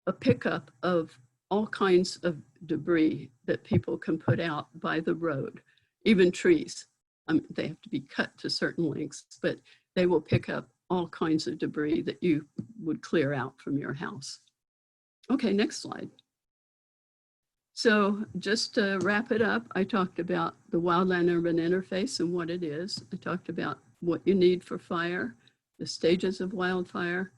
a pickup of all kinds of debris that people can put out by the road, even trees. They have to be cut to certain lengths, but they will pick up all kinds of debris that you would clear out from your house. Okay, next slide. So just to wrap it up, I talked about the Wildland-Urban Interface and what it is. I talked about what you need for fire, the stages of wildfire.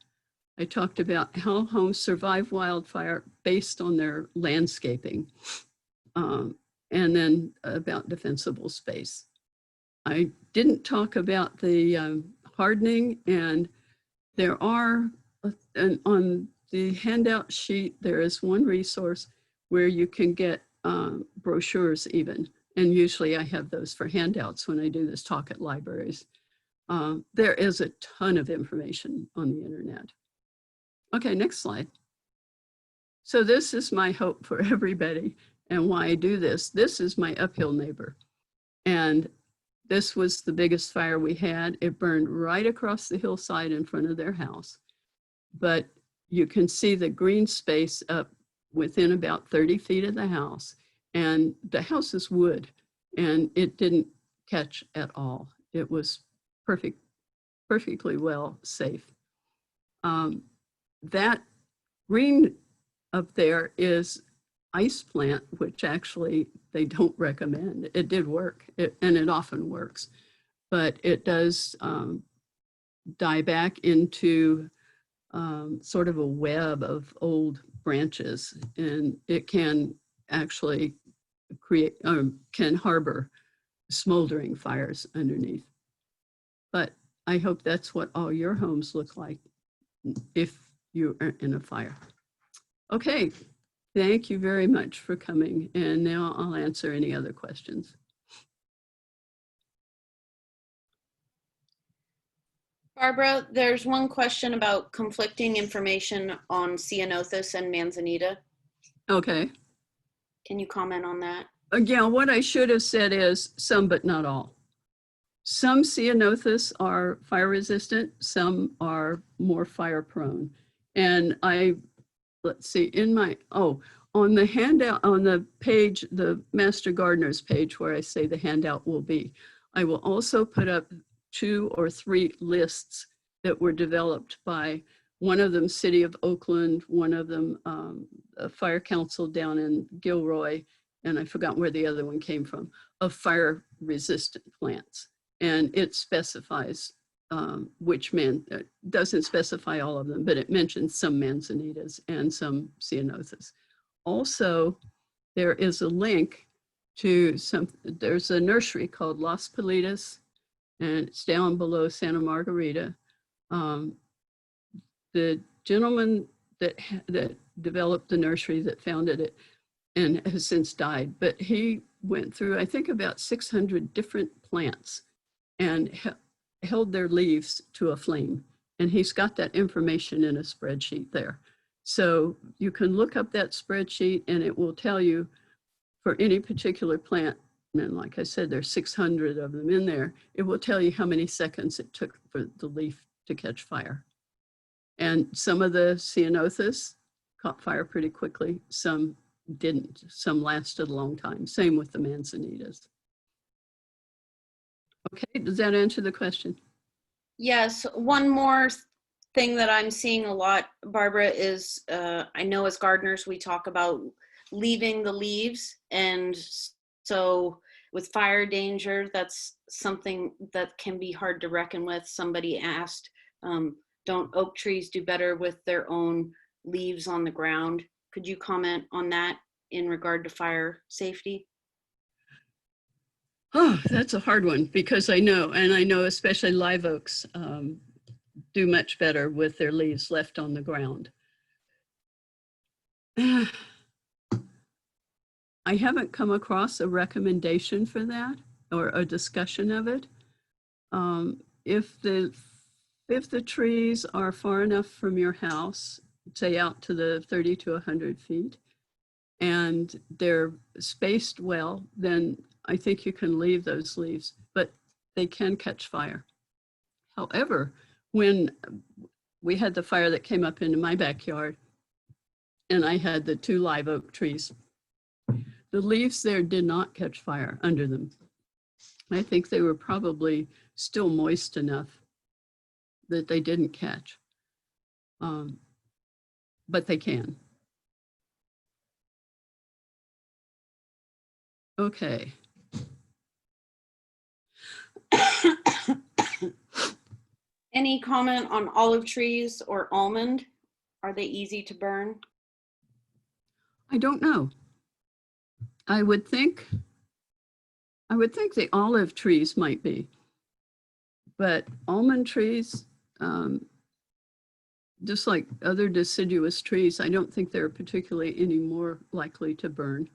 I talked about how homes survive wildfire based on their landscaping, and then about defensible space. I didn't talk about the hardening, and there are, on the handout sheet, there is one resource where you can get brochures even And usually I have those for handouts when I do this talk at libraries. There is a ton of information on the internet. Okay, next slide. So this is my hope for everybody and why I do this. This is my uphill neighbor. And this was the biggest fire we had. It burned right across the hillside in front of their house. But you can see the green space up within about 30 feet of the house. And the house is wood, and it didn't catch at all. It was perfectly well safe. That green up there is ice plant, which actually they don't recommend. It did work, and it often works, but it does die back into sort of a web of old branches, and it can actually create, can harbor smoldering fires underneath. But I hope that's what all your homes look like if you are in a fire. Okay, thank you very much for coming. And now I'll answer any other questions. Barbara, there's one question about conflicting information on ceanothus and manzanita. Okay. Can you comment on that? Again, what I should have said is some, but not all. Some ceanothus are fire resistant, some are more fire prone. And let's see, on the handout, on the page, the Master Gardener's page where I say the handout will be, I will also put up 2 or 3 lists that were developed by one of them, City of Oakland, one of them, a fire council down in Gilroy, and I forgot where the other one came from, of fire resistant plants. And it specifies doesn't specify all of them, but it mentions some manzanitas and some ceanothus. Also, there is a link to there's a nursery called Las Palitas, and it's down below Santa Margarita. The gentleman that developed the nursery, that founded it, and has since died, but he went through, I think, about 600 different plants and held their leaves to a flame. And he's got that information in a spreadsheet there. So you can look up that spreadsheet and it will tell you for any particular plant, and like I said, there's 600 of them in there, it will tell you how many seconds it took for the leaf to catch fire. And some of the ceanothus caught fire pretty quickly, some didn't, some lasted a long time. Same with the manzanitas. Okay, does that answer the question? Yes, one more thing that I'm seeing a lot, Barbara, is I know as gardeners we talk about leaving the leaves, and so with fire danger, that's something that can be hard to reckon with. Somebody asked, don't oak trees do better with their own leaves on the ground? Could you comment on that in regard to fire safety? Oh, that's a hard one, because I know especially live oaks do much better with their leaves left on the ground. I haven't come across a recommendation for that or a discussion of it. If the trees are far enough from your house, say out to the 30 to 100 feet, and they're spaced well, then I think you can leave those leaves, but they can catch fire. However, when we had the fire that came up into my backyard and I had the 2 live oak trees, the leaves there did not catch fire under them. I think they were probably still moist enough that they didn't catch, but they can. Okay. Any comment on olive trees or almond? Are they easy to burn? I don't know. I would think the olive trees might be, but almond trees, just like other deciduous trees, I don't think they're particularly any more likely to burn.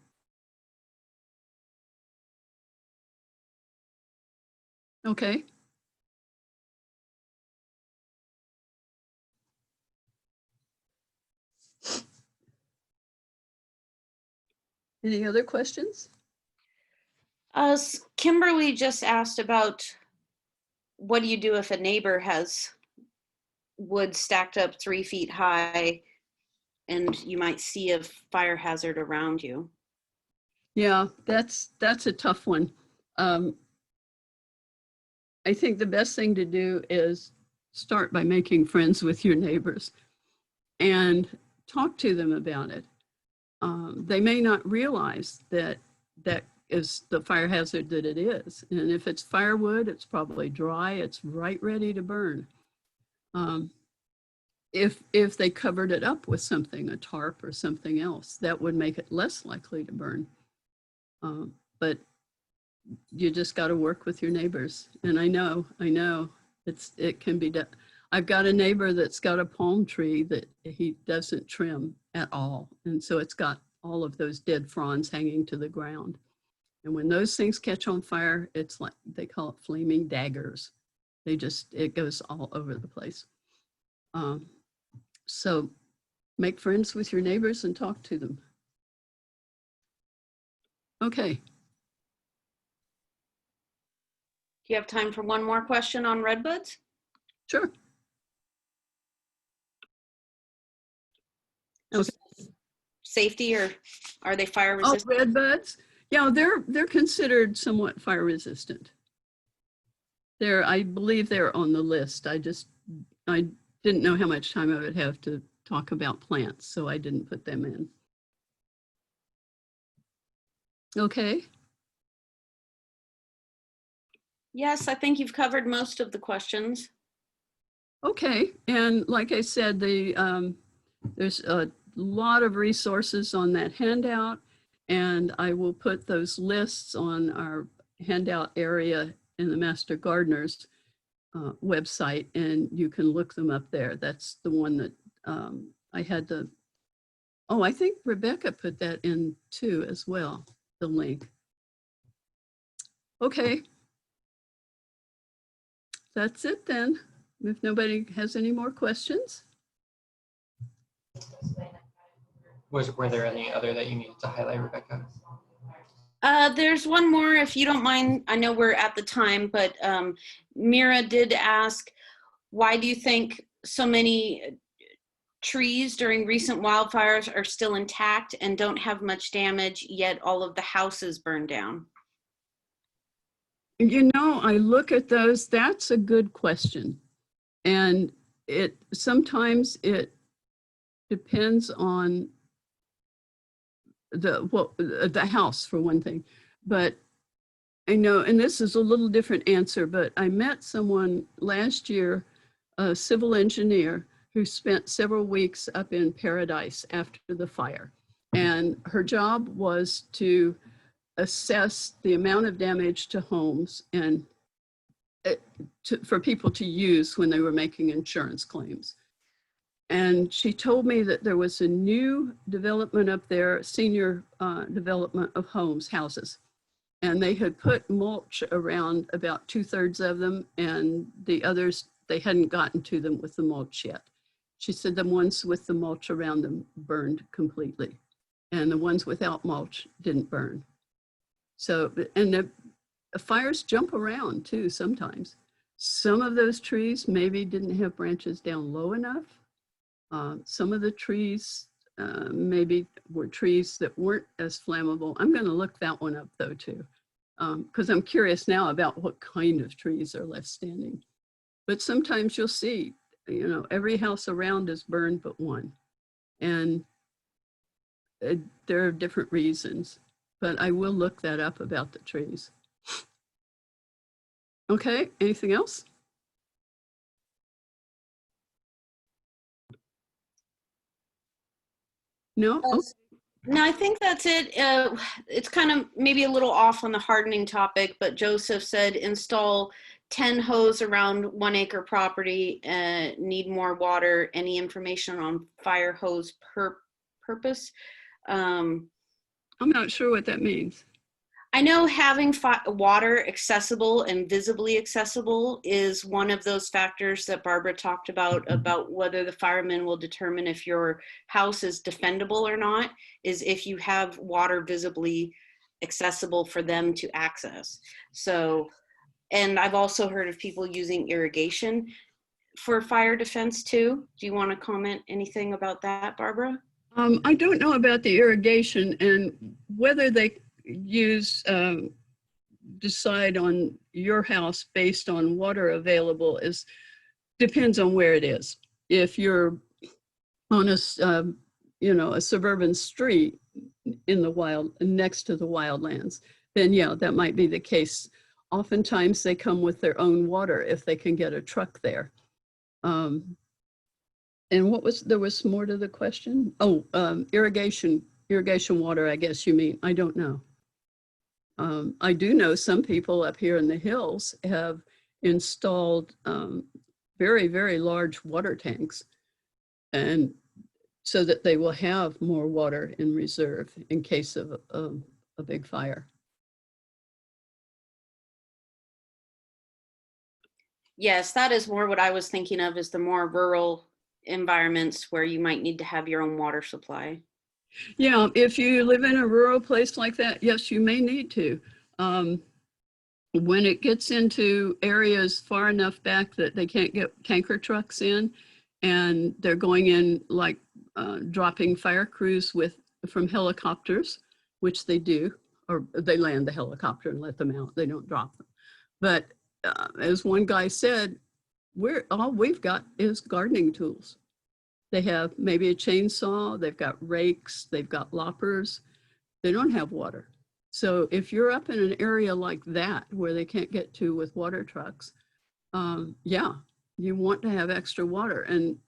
Okay. Any other questions? Kimberly just asked about what do you do if a neighbor has wood stacked up 3 feet high and you might see a fire hazard around you? Yeah, that's a tough one. I think the best thing to do is start by making friends with your neighbors and talk to them about it. They may not realize that that is the fire hazard that it is. And if it's firewood, it's probably dry, it's right ready to burn. If they covered it up with something, a tarp or something else, that would make it less likely to burn. But you just got to work with your neighbors. And I know it can be done. I've got a neighbor that's got a palm tree that he doesn't trim at all. And so it's got all of those dead fronds hanging to the ground. And when those things catch on fire, it's like, they call it flaming daggers. It goes all over the place. So make friends with your neighbors and talk to them. Okay. Do you have time for one more question on redbuds? Sure. Okay. Safety, or are they fire resistant? Oh, redbuds? Yeah, they're considered somewhat fire resistant. I believe they're on the list. I didn't know how much time I would have to talk about plants, so I didn't put them in. Okay. Yes, I think you've covered most of the questions. Okay, and like I said, there's a lot of resources on that handout, and I will put those lists on our handout area in the Master Gardeners website, and you can look them up there. That's the one that I had to, oh, I think Rebecca put that in too as well, the link. Okay. That's it then. If nobody has any more questions. Were there any other that you needed to highlight, Rebecca? There's one more, if you don't mind. I know we're at the time, but Mira did ask, why do you think so many trees during recent wildfires are still intact and don't have much damage, yet all of the houses burned down? You know, I look at those, that's a good question. And sometimes it depends on the house, for one thing. But I know, and this is a little different answer, but I met someone last year, a civil engineer, who spent several weeks up in Paradise after the fire. And her job was to assess the amount of damage to homes and for people to use when they were making insurance claims. And she told me that there was a new development up there, senior development of houses. And they had put mulch around about 2/3 of them, and the others, they hadn't gotten to them with the mulch yet. She said the ones with the mulch around them burned completely, and the ones without mulch didn't burn. So, and the fires jump around too sometimes. Some of those trees maybe didn't have branches down low enough. Some of the trees maybe were trees that weren't as flammable. I'm going to look that one up though too, because I'm curious now about what kind of trees are left standing. But sometimes you'll see, you know, every house around is burned but one. And there are different reasons, but I will look that up about the trees. Okay, anything else? No? Oh. No, I think that's it. It's kind of maybe a little off on the hardening topic, but Joseph said install 10 hose around 1 acre property, need more water. Any information on fire hose purpose? I'm not sure what that means. I know having water accessible and visibly accessible is one of those factors that Barbara talked about whether the firemen will determine if your house is defendable or not, is if you have water visibly accessible for them to access. So, and I've also heard of people using irrigation for fire defense too. Do you want to comment anything about that, Barbara? I don't know about the irrigation and whether they decide on your house based on water available depends on where it is. If you're on a suburban street in the wild, next to the wildlands, then yeah, that might be the case. Oftentimes they come with their own water if they can get a truck there. And there was more to the question? Oh, irrigation water, I guess you mean. I don't know. I do know some people up here in the hills have installed very, very large water tanks, and so that they will have more water in reserve in case of a big fire. Yes, that is more what I was thinking of, is the more rural environments where you might need to have your own water supply. Yeah, if you live in a rural place like that, yes, you may need to. When it gets into areas far enough back that they can't get tanker trucks in, and they're going in like dropping fire crews from helicopters, which they do, or they land the helicopter and let them out. They don't drop them. But as one guy said, all we've got is gardening tools. They have maybe a chainsaw, they've got rakes, they've got loppers. They don't have water. So if you're up in an area like that where they can't get to with water trucks, yeah, you want to have extra water. And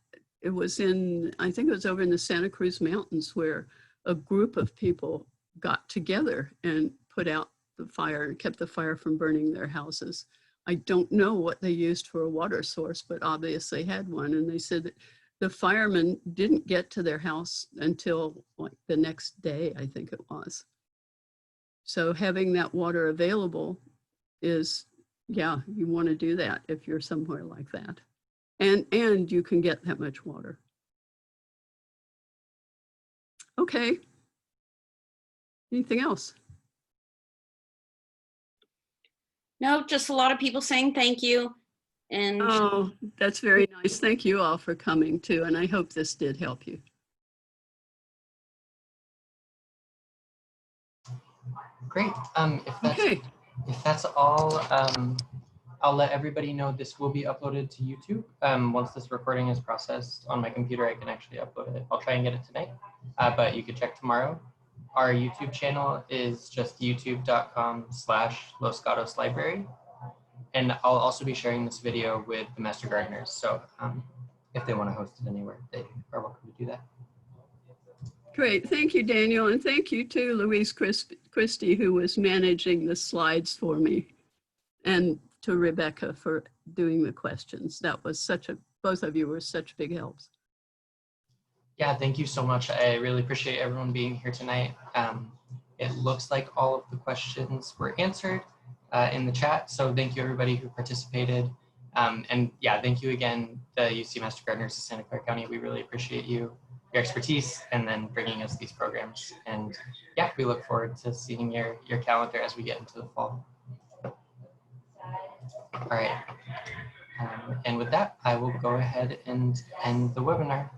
it was I think it was over in the Santa Cruz Mountains where a group of people got together and put out the fire and kept the fire from burning their houses. I don't know what they used for a water source, but obviously had one. And they said that the firemen didn't get to their house until like the next day, I think it was. So having that water available is, yeah, you want to do that if you're somewhere like that. And you can get that much water. Okay. Anything else? No, just a lot of people saying thank you. And oh, that's very nice. Thank you all for coming too. And I hope this did help you. Great. If that's all, I'll let everybody know this will be uploaded to YouTube. Once this recording is processed on my computer, I can actually upload it. I'll try and get it tonight, but you could check tomorrow. Our YouTube channel is just youtube.com/Los Gatos Library. And I'll also be sharing this video with the Master Gardeners. So if they want to host it anywhere, they are welcome to do that. Great. Thank you, Daniel. And thank you to Louise Christie, who was managing the slides for me, and to Rebecca for doing the questions. That was both of you were such big helps. Yeah, thank you so much. I really appreciate everyone being here tonight. It looks like all of the questions were answered in the chat. So thank you everybody who participated. And yeah, thank you again, the UC Master Gardeners of Santa Clara County. We really appreciate your expertise and then bringing us these programs. And yeah, we look forward to seeing your calendar as we get into the fall. All right. And with that, I will go ahead and end the webinar.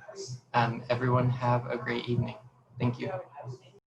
Everyone have a great evening. Thank you.